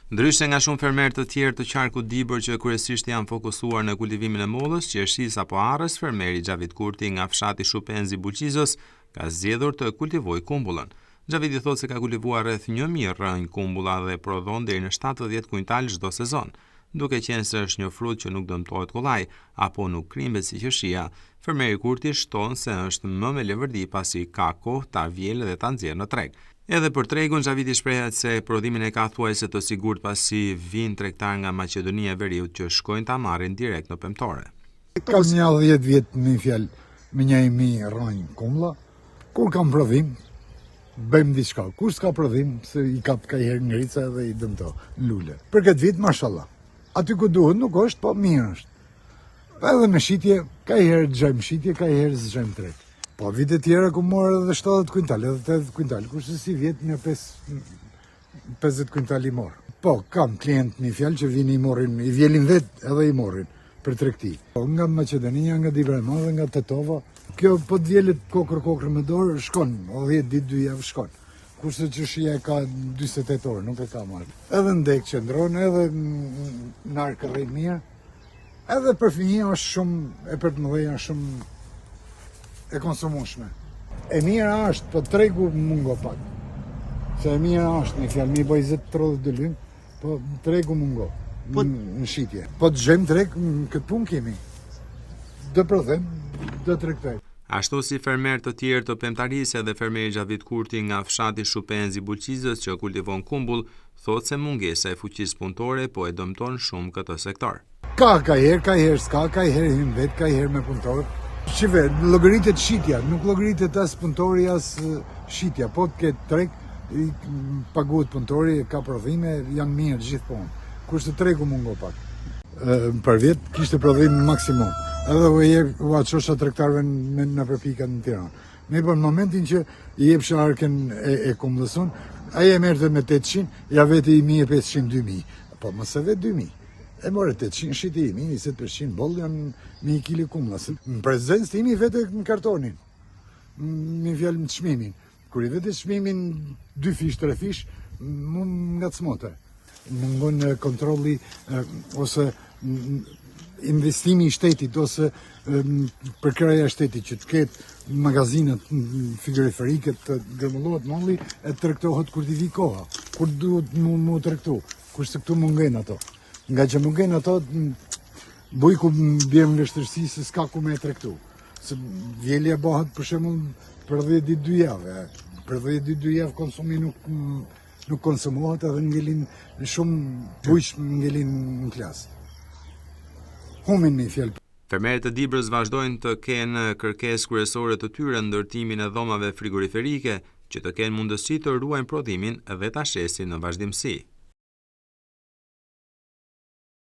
Ndryshe nga shumë fermerë të tjerë të qarkut Dibër që kryesisht janë fokusuar në kultivimin e mollës, qershisë apo arrës, fermeri Xhavit Kurti nga fshati Shupenzi Buqizës ka zgjedhur të kultivojë kumbullën. Xhaviti thotë se ka kultivuar rreth 1000 rrënjë kumbulla dhe prodhon deri në 70 kuintal çdo sezon. Duke qenë se është një frut që nuk dëmtohet kollaj apo nuk krimbet si qershia, fermeri Kurti shton se është më me levërdi pasi ka kohë ta vjelë dhe ta nxjerrë në treg. Edhe për tregun, Xhaviti shprehet se prodhimin e ka thuajse të sigurt pasi vijnë tregtar nga Maqedonia e Veriut që shkojnë ta marrin direkt në pemtore. Kam 10 vjet në fjalë me 1000 rrënjë kumbulla. Kur kam prodhim, bëjmë diçka. Kur s'ka prodhim, se i kap ka herë ngrica dhe i dëmto lule. Për këtë vit, mashallah. Aty ku duhet nuk është, po mirë është. Edhe me shitje, ka herë xhajm shitje, ka herë zgjajm treg. Po vite tjera ku morë edhe 70 kuintal, edhe 80 kuintal, kurse si vjet një 50 kuintal i morë. Po, kam klient një fjalë që vini i morrin, i vjelin vetë edhe i morrin për tregti. Po, nga Maqedonia, nga Dibra e Madhe, nga Tetova, kjo po të vjelet kokër me dorë, shkon, o 10 ditë 2 javë shkon. Kurse qershia ka 48 orë, nuk e ka marrë. Edhe ndek qëndron, edhe në arkë rrejt mirë, edhe për fëmijë është shumë, e për të mëdhenj është shumë e konsumueshme. E mira është, po tregu mungo pak. Se e mira është, në fjalë, mi bëj 20-30 lymë, po tregu mungo në shitje. Po të gjejmë treg, këtë punë kemi. Dë prodhem, dë tregtoj. Ashtu si fermer të tjerë të pemtarisë edhe fermeri Xhavit Kurti nga fshati Shupenzi Buqizës që kultivon kumbull, thotë se mungesa e fuqisë punëtore po e dëmton shumë këtë sektor. Ka herë s'ka, ka herë hyn vet, ka herë me punëtor. Shive, llogaritet shitja, nuk llogaritet as punëtori as shitja, po të ketë treg, i paguhet punëtori, ka prodhime, janë mirë gjithmonë. Kurse tregu mungo pak. Për vjet kishte prodhim maksimum. Edhe u çosha tregtarëve në përpikat në Tiranë. Me në momentin që i jepsha arkën e kumbullës, ai e merrte me 800, ja veti 1500-2000. Po mos e vet 2000. E more 800 shiti imi, 20% boll janë 1 kg kumbulla. Në prezencë timi vete në kartonin. Mi fjalë në çmimin. Kur i vete çmimin 2 fish, 3 fish, mund ngacmote. Mungon kontrolli ose investimi i shtetit ose përkraja e shtetit që të ketë magazinat frigoriferike të gërmullohet molli e tregtohet kur t'i vi koha, kur duhet mu tregtu, kurse këtu mungen ato. Nga që mungen ato, bujku bjerë në vështirësi se s'ka ku me e tregtu. Se vjelja bëhet për shembull për 10 ditë 2 javë. Për 10 ditë 2 javë konsumi nuk konsumohet edhe ngelin shumë bujq ngelin në klasë. Humin me fjalë. Fermerët e Dibrës vazhdojnë të kenë kërkesë kryesore të tyre në ndërtimin e dhomave frigoriferike që të kenë mundësi të ruajnë prodhimin dhe ta shesin në vazhdimsi.